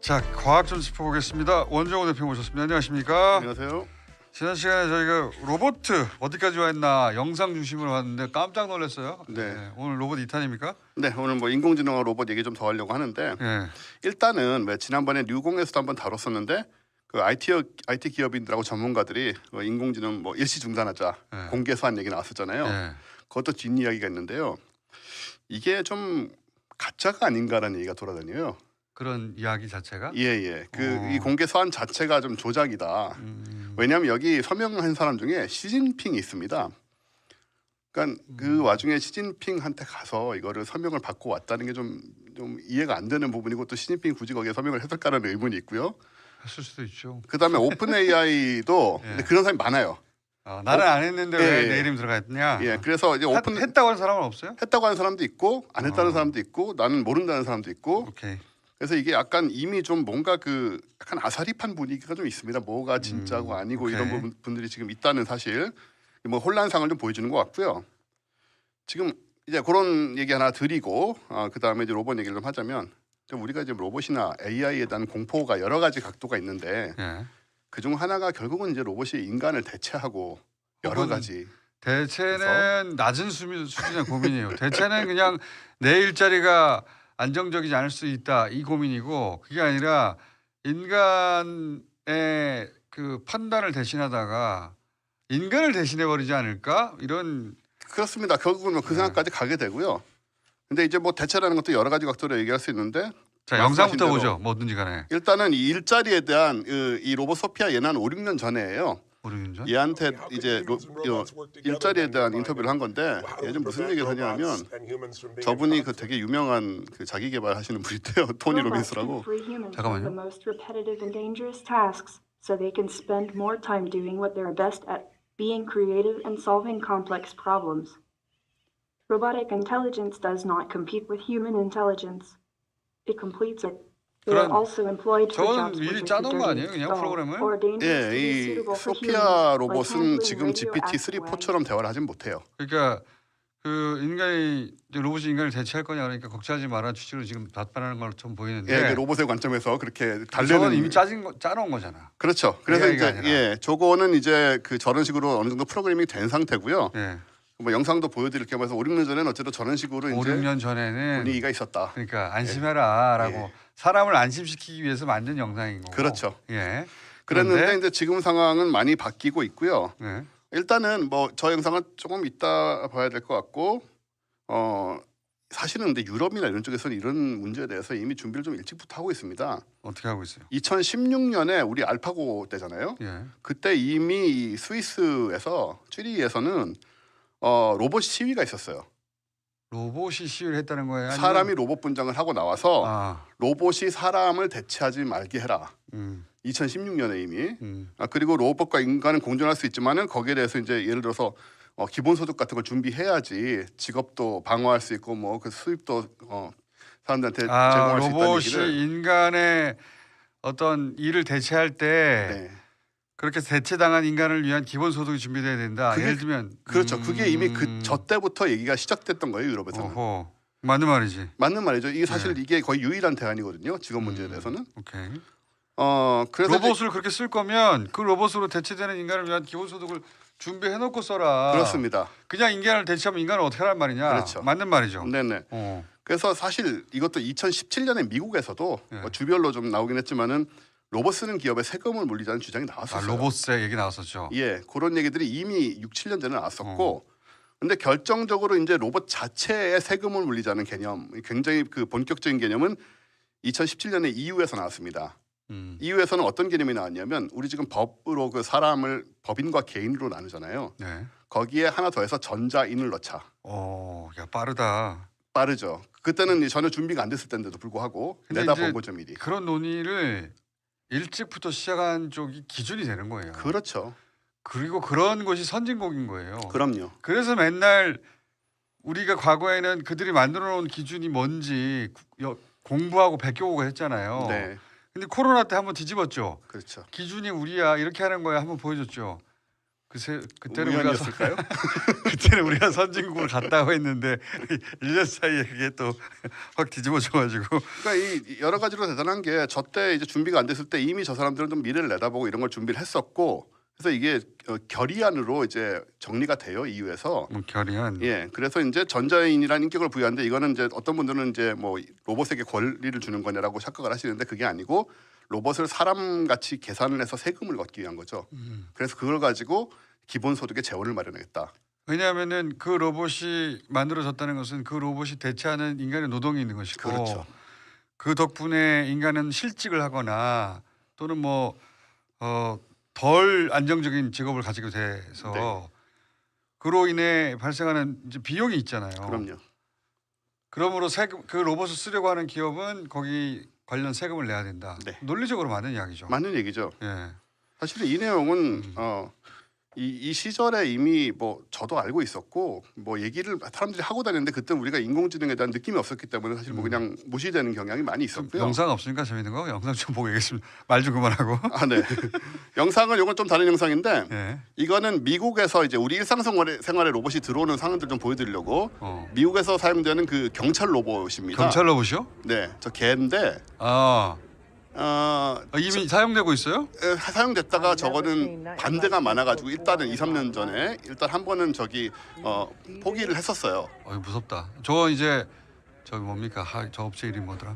자, 과학 좀 짚어보겠습니다. 원정호 대표 모셨습니다. 안녕하십니까? 안녕하세요. 지난 시간에 저희가 로봇 어디까지 와 있나 영상 중심으로 봤는데 깜짝 놀랐어요. 네. 오늘 로봇 2탄입니까? 네, 오늘 뭐 인공지능과 로봇 얘기 좀 더 하려고 하는데 네. 일단은 왜 지난번에 뉴공에서도 한번 다뤘었는데 그 IT 기업인들하고 전문가들이 인공지능 뭐 일시 중단하자 네. 공개 소환 얘기 나왔었잖아요. 네. 그것도 뒷이야기가 있는데요. 이게 좀 가짜가 아닌가라는 얘기가 돌아다녀요. 그런 이야기 자체가? 예. 이 공개 소환 자체가 좀 조작이다. 왜냐하면 여기 서명한 사람 중에 시진핑이 있습니다. 그러니까 그 와중에 시진핑한테 가서 이거를 서명을 받고 왔다는 게 좀 이해가 안 되는 부분이고 또 시진핑이 굳이 거기에 서명을 했을까라는 의문이 있고요. 했을 수도 있죠. 그다음에 오픈 AI도 예. 근데 그런 사람이 많아요. 나는 안 했는데 예, 왜 예. 내 이름 들어가 있냐? 예, 그래서 이제 오픈 했다고 하는 사람은 없어요? 했다고 하는 사람도 있고 안 했다는 사람도 있고 나는 모른다는 사람도 있고. 오케이. 그래서 이게 약간 이미 좀 뭔가 그 약간 아사리판 분위기가 좀 있습니다. 뭐가 진짜고 아니고 오케이. 이런 분들이 지금 있다는 사실, 뭐 혼란상을 좀 보여주는 것 같고요. 지금 이제 그런 얘기 하나 드리고 그 다음에 이제 로봇 얘기를 좀 하자면 좀 우리가 이제 로봇이나 AI에 대한 공포가 여러 가지 각도가 있는데 예. 그중 하나가 결국은 이제 로봇이 인간을 대체하고 여러 혹은 가지 대체는 낮은 수준의 고민이에요. 대체는 그냥 내 일자리가 안정적이지 않을 수 있다 이 고민이고 그게 아니라 인간의 그 판단을 대신하다가 인간을 대신해 버리지 않을까 이런. 그렇습니다. 결국은 그 생각까지 가게 되고요. 근데 이제 뭐 대체라는 것도 여러 가지 각도로 얘기할 수 있는데 자, 말씀하신 영상부터 대로 보죠. 뭐든지 간에. 일단은 이 일자리에 대한 이 로봇 소피아 얘는 한 5, 6년 전에요. 모르겠죠. 얘한테 이제 일자리에 대한 인터뷰를 한 건데 얘는 무슨 얘기를 하냐면 저분이 그 되게 유명한 그 자기 개발하시는 분인데요. 토니 로빈스라고. 잠깐만요. The most repetitive and dangerous tasks, so they can spend more time doing what they're best at, being creative and solving complex problems. Robotic intelligence does not compete with human intelligence. It completes it. They are 그럼 also employed for 저건 jobs 미리 which 짜놓은 are 거 dirty, 아니에요? 그냥 dull, 프로그램을? or dangerous to be 예, 이 suitable for 소피아 humans, like 로봇은 handling 지금 radioactive GPT-3.4처럼 대화를 하진 못해요. 그러니까 그 로봇이 인간을 대체할 거냐 그러니까 걱정하지 마라 취지로 지금 답변하는 것처럼 보이는데. 예, 그 로봇의 관점에서 그렇게 저건 달래는 이미 짜놓은 거잖아. 그렇죠. 그래서 AI가 이제 아니라. 저거는 이제 그 저런 식으로 어느 정도 프로그래밍이 된 상태고요. 예. 뭐 영상도 보여드릴 겸 해서 5, 6년 전에는 어쨌든 저런 식으로 5, 이제 6년 전에는 분위기가 있었다. 그러니까 안심해라라고 예. 사람을 안심시키기 위해서 만든 영상인 거고. 그렇죠. 예. 그랬는데 그런데 이제 지금 상황은 많이 바뀌고 있고요. 예. 일단은 뭐 저 영상은 조금 이따 봐야 될 것 같고 사실은 근데 유럽이나 이런 쪽에서는 이런 문제에 대해서 이미 준비를 좀 일찍부터 하고 있습니다. 어떻게 하고 있어요? 2016년에 우리 알파고 때잖아요. 예. 그때 이미 이 스위스에서 쥐리히에서는 로봇 시위가 있었어요. 로봇이 시위를 했다는 거예요? 아니면- 사람이 로봇 분장을 하고 나와서 아, 로봇이 사람을 대체하지 말게 해라. 2016년에 이미. 그리고 로봇과 인간은 공존할 수 있지만은 거기에 대해서 이제 예를 들어서 기본소득 같은 걸 준비해야지 직업도 방어할 수 있고 뭐 그 수입도 사람들한테 제공할 수 있다는 로봇이 얘기를. 인간의 어떤 일을 대체할 때 네. 그렇게 대체당한 인간을 위한 기본소득이 준비돼야 된다. 그게- 예를 들면 그렇죠. 그게 이미 저 때부터 얘기가 시작됐던 거예요 유럽에서는. 어허. 맞는 말이지. 맞는 말이죠. 이게 사실 네. 이게 거의 유일한 대안이거든요. 직업 문제에 대해서는. 오케이. 그래서 이제 로봇을 그렇게 쓸 거면 그 로봇으로 대체되는 인간을 위한 기본소득을 준비해놓고 써라. 그렇습니다. 그냥 인간을 대체하면 인간을 어떻게 하란 말이냐. 그렇죠. 맞는 말이죠. 네네. 어. 그래서 사실 이것도 2017년에 미국에서도 네. 뭐 주별로 좀 나오긴 했지만은 로봇 쓰는 기업에 세금을 물리자는 주장이 나왔었어요. 로봇세 얘기 나왔었죠. 예, 그런 얘기들이 이미 6, 7년 전에 나왔었고, 근데 결정적으로 이제 로봇 자체에 세금을 물리자는 개념, 굉장히 그 본격적인 개념은 2017년에 EU에서 나왔습니다. EU에서는 어떤 개념이 나왔냐면 우리 지금 법으로 그 사람을 법인과 개인으로 나누잖아요. 네. 거기에 하나 더해서 전자인을 넣자. 야 빠르다. 빠르죠. 그때는 전혀 준비가 안 됐을 때인데도 불구하고 근데 내다 이제 본 거죠 미리. 그런 논의를 일찍부터 시작한 쪽이 기준이 되는 거예요. 그렇죠. 그리고 그런 것이 선진국인 거예요. 그럼요. 그래서 맨날 우리가 과거에는 그들이 만들어 놓은 기준이 뭔지 공부하고 베껴오고 했잖아요. 네, 근데 코로나 때 한번 뒤집었죠. 그렇죠. 기준이 우리야 이렇게 하는 거야 한번 보여줬죠. 그때는 우연이었을까요? 그때는 우리가 선진국을 갔다고 했는데 1년 사이에 그게 또 확 뒤집어져가지고 그러니까 이 여러 가지로 대단한 게 저 때 이제 준비가 안 됐을 때 이미 저 사람들은 좀 미래를 내다보고 이런 걸 준비를 했었고 그래서 이게 결의안으로 이제 정리가 돼요 EU에서. 결의안. 예, 그래서 이제 전자인이라는 인격을 부여하는데 이거는 이제 어떤 분들은 이제 뭐 로봇에게 권리를 주는 거냐라고 착각을 하시는데 그게 아니고 로봇을 사람같이 계산을 해서 세금을 걷기 위한 거죠. 그래서 그걸 가지고 기본소득의 재원을 마련하겠다. 왜냐하면은 그 로봇이 만들어졌다는 것은 그 로봇이 대체하는 인간의 노동이 있는 것이고 그렇죠. 그 덕분에 인간은 실직을 하거나 또는 뭐 덜 안정적인 직업을 가지게 돼서 네. 그로 인해 발생하는 이제 비용이 있잖아요. 그럼요. 그러므로 세금 그 로봇을 쓰려고 하는 기업은 거기 관련 세금을 내야 된다. 네. 논리적으로 맞는 이야기죠. 맞는 얘기죠. 예. 사실 이 내용은 이 시절에 이미 뭐 저도 알고 있었고 뭐 얘기를 사람들이 하고 다녔는데 그때 우리가 인공지능에 대한 느낌이 없었기 때문에 사실 뭐 그냥 무시되는 경향이 많이 있었고요. 영상 없으니까 재밌는 거 영상 좀 보고 얘기했습니다. 말 좀 그만하고. 아, 네. 영상은 이건 좀 다른 영상인데 예. 이거는 미국에서 이제 우리 일상생활에 로봇이 들어오는 상황들 좀 보여드리려고 미국에서 사용되는 그 경찰 로봇입니다. 경찰 로봇이요? 네, 저 개인데 이미 사용되고 있어요? 사용됐다가 저거는 반대가 많아가지고 일단은 2-3년 전에 일단 한 번은 저기 포기를 했었어요. 무섭다. 저거 이제 저기 뭡니까? 저 업체 이름이 뭐더라?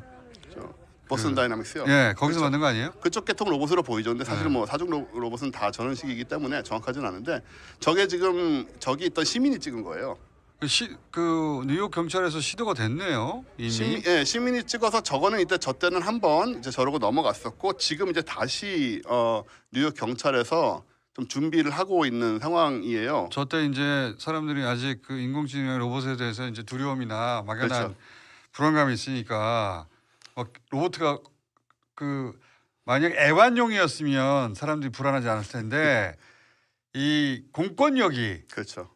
보스턴 다이나믹스요. 예, 거기서 그렇죠. 만든 거 아니에요? 그쪽 계통 로봇으로 보이죠. 근데 사실 네. 뭐 사중 로봇은 다 저런 식이기 때문에 정확하지는 않은데 저게 지금 저기 있던 시민이 찍은 거예요. 그 뉴욕 경찰에서 시도가 됐네요. 이미. 시민이 찍어서 저거는 이때 저 때는 한 번 이제 저러고 넘어갔었고 지금 이제 다시 뉴욕 경찰에서 좀 준비를 하고 있는 상황이에요. 저 때 이제 사람들이 아직 그 인공지능 로봇에 대해서 이제 두려움이나 막연한 그렇죠. 불안감이 있으니까 로봇가 그 만약 애완용이었으면 사람들이 불안하지 않을 텐데 이 공권력이 그렇죠.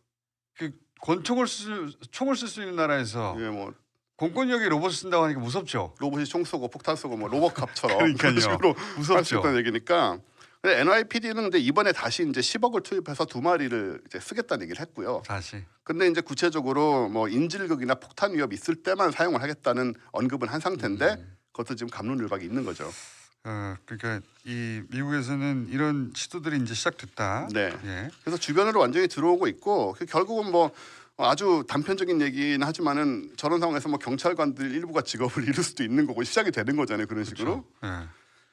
그 총을 쓸 수 있는 나라에서 예, 뭐 공권력이 로봇을 쓴다고 하니까 무섭죠. 로봇이 총 쏘고 폭탄 쏘고 뭐 로봇캅처럼 그러니까요. 그런 식으로 무섭죠. 할 수 있다는 얘기니까. 근데 NYPD는 근데 이번에 다시 이제 10억을 투입해서 2마리를 이제 쓰겠다는 얘기를 했고요. 다시. 근데 이제 구체적으로 뭐 인질극이나 폭탄 위협 있을 때만 사용을 하겠다는 언급은 한 상태인데 그것도 지금 갑론을박이 있는 거죠. 그러니까 이 미국에서는 이런 시도들이 이제 시작됐다. 네. 예. 그래서 주변으로 완전히 들어오고 있고 결국은 뭐 아주 단편적인 얘기는 하지만은 저런 상황에서 뭐 경찰관들 일부가 직업을 잃을 수도 있는 거고 시작이 되는 거잖아요. 그런 식으로. 예.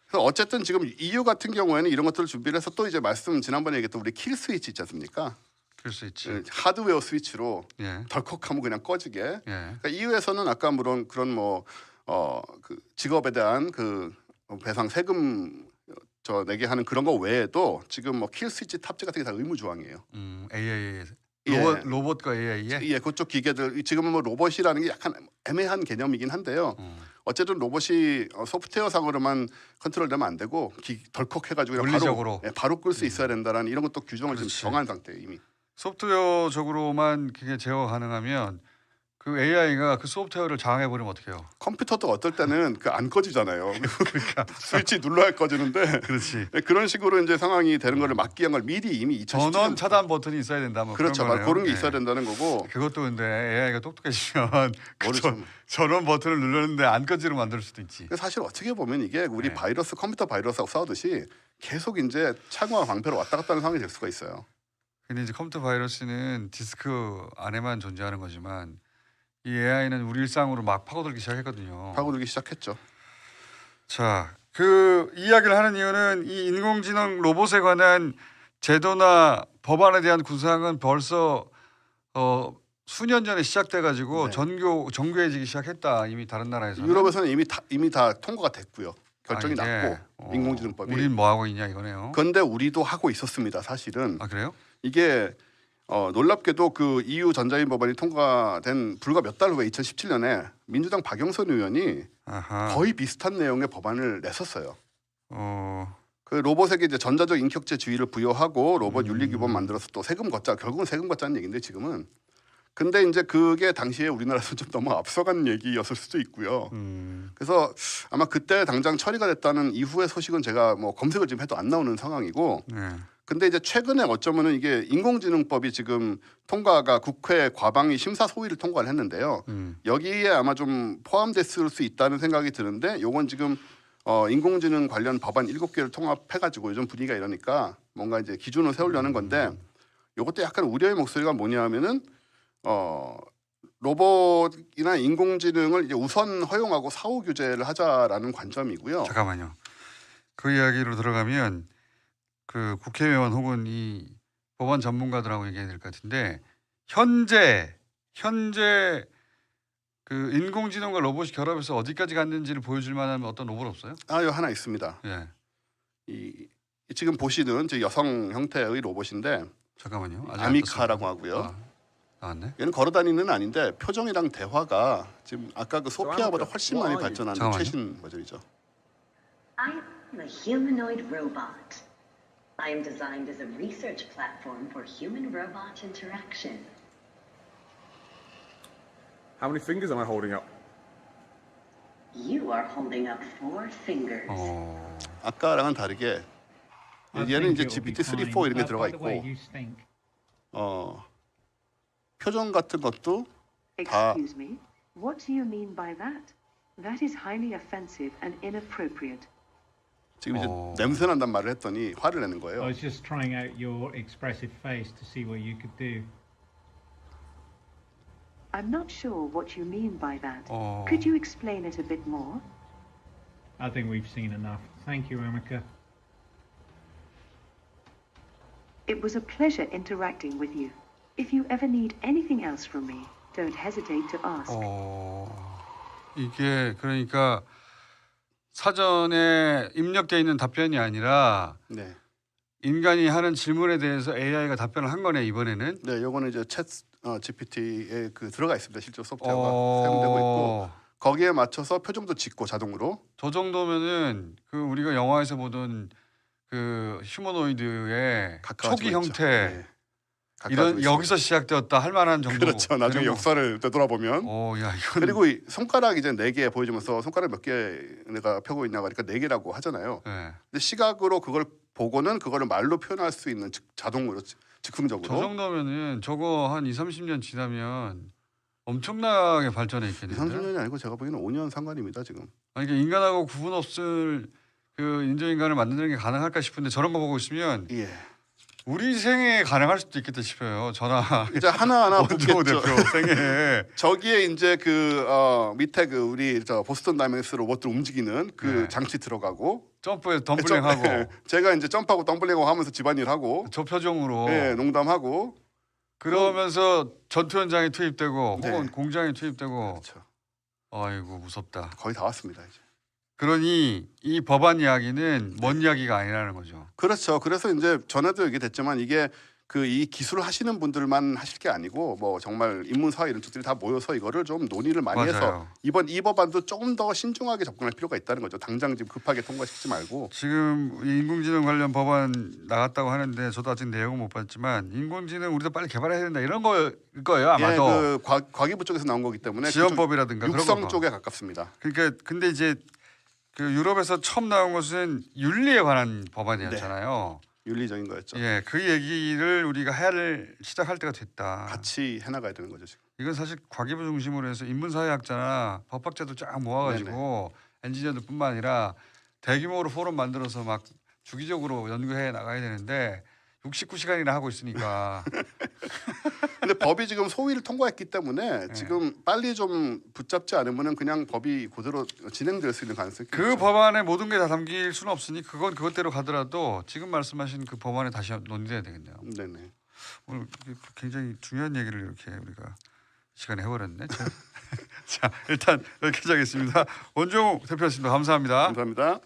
그래서 어쨌든 지금 EU 같은 경우에는 이런 것들을 준비를 해서 또 이제 지난번에 얘기했던 우리 킬 스위치 있지 않습니까? 그럴 수 있지. 하드웨어 스위치로 예. 덜컥하면 그냥 꺼지게. 예. 그러니까 EU에서는 아까 물론 그런 뭐 그 직업에 대한 그 배상 세금 내게 하는 그런 거 외에도 지금 뭐 킬 스위치 탑재 같은 게 다 의무 조항이에요. AI 예. 로봇과 AI에 예, 그쪽 기계들 지금은 뭐 로봇이라는 게 약간 애매한 개념이긴 한데요. 어쨌든 로봇이 소프트웨어상으로만 컨트롤되면 안 되고 덜컥 해가지고 그냥 물리적으로. 바로 끌 수 있어야 된다라는 이런 것도 규정을 그렇지. 지금 정한 상태예요 이미. 소프트웨어적으로만 그게 제어가 가능하면 그 AI가 그 소프트웨어를 장악해 버리면 어떡해요? 컴퓨터도 어떨 때는 그 안 꺼지잖아요. 그러니까 스위치 눌러야 꺼지는데 그렇지. 그런 식으로 이제 상황이 되는 거를 막기 위한 걸 미리 이미 2017년 전원 차단 버튼이 있어야 된다. 뭐 그렇죠. 그런 거네요. 그런 게 예. 있어야 된다는 거고. 그것도 근데 AI가 똑똑해지면 모르죠. 전원 버튼을 눌렀는데 안 꺼지로 만들 수도 있지. 사실 어떻게 보면 이게 우리 네. 컴퓨터 바이러스하고 싸우듯이 계속 이제 창과 방패로 왔다 갔다 하는 상황이 될 수가 있어요. 근데 이제 컴퓨터 바이러스는 디스크 안에만 존재하는 거지만 이 AI는 우리 일상으로 막 파고들기 시작했거든요. 파고들기 시작했죠. 자, 그 이야기를 하는 이유는 이 인공지능 로봇에 관한 제도나 법안에 대한 구상은 벌써 수년 전에 시작돼 가지고 네. 정교해지기 시작했다. 이미 다른 나라에서는. 유럽에서는 이미 다 통과가 됐고요. 결정이 이게, 났고 인공지능법이. 우린 뭐 하고 있냐 이거네요. 그런데 우리도 하고 있었습니다. 사실은 그래요? 이게 놀랍게도 그 EU 전자인 법안이 통과된 불과 몇 달 후에 2017년에 민주당 박영선 의원이 아하. 거의 비슷한 내용의 법안을 냈었어요. 어, 그 로봇에게 이제 전자적 인격체 지위를 부여하고 로봇 윤리 규범 만들어서 또 세금 걷자. 결국은 세금 걷자는 얘기인데 지금은. 근데 이제 그게 당시에 우리나라에서 좀 너무 앞서간 얘기였을 수도 있고요. 그래서 아마 그때 당장 처리가 됐다는 이후의 소식은 제가 뭐 검색을 좀 해도 안 나오는 상황이고 네. 근데 이제 최근에 어쩌면은 이게 인공지능법이 지금 통과가 국회 과방위 심사 소위를 통과를 했는데요. 여기에 아마 좀 포함됐을 수 있다는 생각이 드는데 요건 지금 인공지능 관련 법안 7개를 통합해가지고 요즘 분위기가 이러니까 뭔가 이제 기준을 세우려는 건데 요것도 약간 우려의 목소리가 뭐냐면은 로봇이나 인공지능을 이제 우선 허용하고 사후 규제를 하자라는 관점이고요. 잠깐만요. 그 이야기로 들어가면 그 국회의원 혹은 이 법안 전문가들하고 얘기해야 될 것 같은데 현재 그 인공지능과 로봇이 결합해서 어디까지 갔는지를 보여줄 만한 어떤 로봇 없어요? 요 하나 있습니다. 예. 이 지금 보시는 이제 여성 형태의 로봇인데 잠깐만요. 아직 안 아미카라고 떴어요. 하고요. 나왔네. 얘는 걸어다니는 아닌데 표정이랑 대화가 지금 아까 그 소피아보다 훨씬 많이 발전한 잠깐만요. 최신 버전이죠. I am a humanoid robot. I am designed as a research platform for human-robot interaction. How many fingers am I holding up? You are holding up 4 fingers. 아까랑은 다르게 얘는 이제 GPT-3, 4 이런 게 들어가 있고 표정 같은 것도 다 Excuse me, what do you mean by that? That is highly offensive and inappropriate. 지금 이제 냄새 난단 말을 했더니 화를 내는 I 거예요. was just trying out your expressive face to see what you could do. I'm not sure what you mean by that. 어. Could you explain it a bit more? I think we've seen enough. Thank you, Amika. It was a pleasure interacting with you. If you ever need anything else from me, don't hesitate to ask. 이게 그러니까 사전에 입력되어 있는 답변이 아니라 네, 인간이 하는 질문에 대해서 AI가 답변을 한 거네 이번에는. 네, 요거는 이제 챗 GPT에 그 들어가 있습니다. 실제 소프트웨어가 사용되고 있고 거기에 맞춰서 표정도 짓고 자동으로. 저 정도면은 그 우리가 영화에서 보던 그 휴머노이드의 가까워지고 초기 있죠. 형태 네, 가까워지고 이런 있습니다. 여기서 시작되었다 할 만한 정도. 그렇죠. 나중에 되는 거. 역사를 되돌아보면. 야 이건 그리고 이 손가락 이제 4개 보여주면서 손가락 몇 개 내가 펴고 있냐 그러니까 4개라고 하잖아요. 네. 근데 시각으로 그걸 보고는 그거를 말로 표현할 수 있는 자동으로 즉흥적으로. 저 정도면은 저거 한 20-30년 지나면 엄청나게 발전해 2, 있겠는데. 30년이 아니고 제가 보기에는 5년 상관입니다 지금. 아니 그러니까 인간하고 구분 없을 그 인조인간을 만드는 게 가능할까 싶은데 저런 거 보고 있으면 예. 우리 생에 가능할 수도 있겠다 싶어요. 전화 이제 하나하나 원조 보겠죠. 대표 생에. 저기에 이제 그 밑에 그 우리 저 보스턴 다이내믹스 로봇들 움직이는 그 네. 장치 들어가고 점프에 덤블링하고 제가 이제 점프하고 덤블링하고 하면서 집안일 하고 저 표정으로 예, 농담하고 그러면서 전투 현장에 투입되고 네. 혹은 공장에 투입되고. 그렇죠. 아이고 무섭다. 거의 다 왔습니다 이제. 그러니 이 법안 이야기는 먼 이야기가 아니라는 거죠. 그렇죠. 그래서 이제 전에도 얘기됐지만 이게 그 이 기술을 하시는 분들만 하실 게 아니고 뭐 정말 인문사 이런 쪽들이 다 모여서 이거를 좀 논의를 많이 해서 맞아요. 이번 이 법안도 조금 더 신중하게 접근할 필요가 있다는 거죠. 당장 지금 급하게 통과시키지 말고. 지금 이 인공지능 관련 법안 나갔다고 하는데 저도 아직 내용은 못 봤지만 인공지능 우리도 빨리 개발해야 된다 이런 거일 거예요 아마도. 예, 그 과기부 쪽에서 나온 거기 때문에 지원법이라든가 그쪽 그런 거 육성 쪽에 가깝습니다. 그러니까 근데 이제 그 유럽에서 처음 나온 것은 윤리에 관한 법안이었잖아요. 윤리적인 거였죠. 예, 그 얘기를 우리가 시작할 때가 됐다. 같이 해나가야 되는 거죠 지금. 이건 사실 과기부 중심으로 해서 인문사회학자나 법학자들 쫙 모아가지고 엔지니어들뿐만 아니라 대규모로 포럼 만들어서 막 주기적으로 연구해 나가야 되는데 69시간이나 하고 있으니까. 근데 법이 지금 소위를 통과했기 때문에 지금 빨리 좀 붙잡지 않으면은 그냥 법이 그대로 진행될 수 있는 가능성이 그 법안에 모든 게 다 담길 수는 없으니 그건 그것대로 가더라도 지금 말씀하신 그 법안에 다시 논의해야 되겠네요. 네네. 오늘 굉장히 중요한 얘기를 이렇게 우리가 시간에 해버렸네. 자 일단 여기까지 하겠습니다. 원종욱 대표였습니다. 감사합니다. 감사합니다.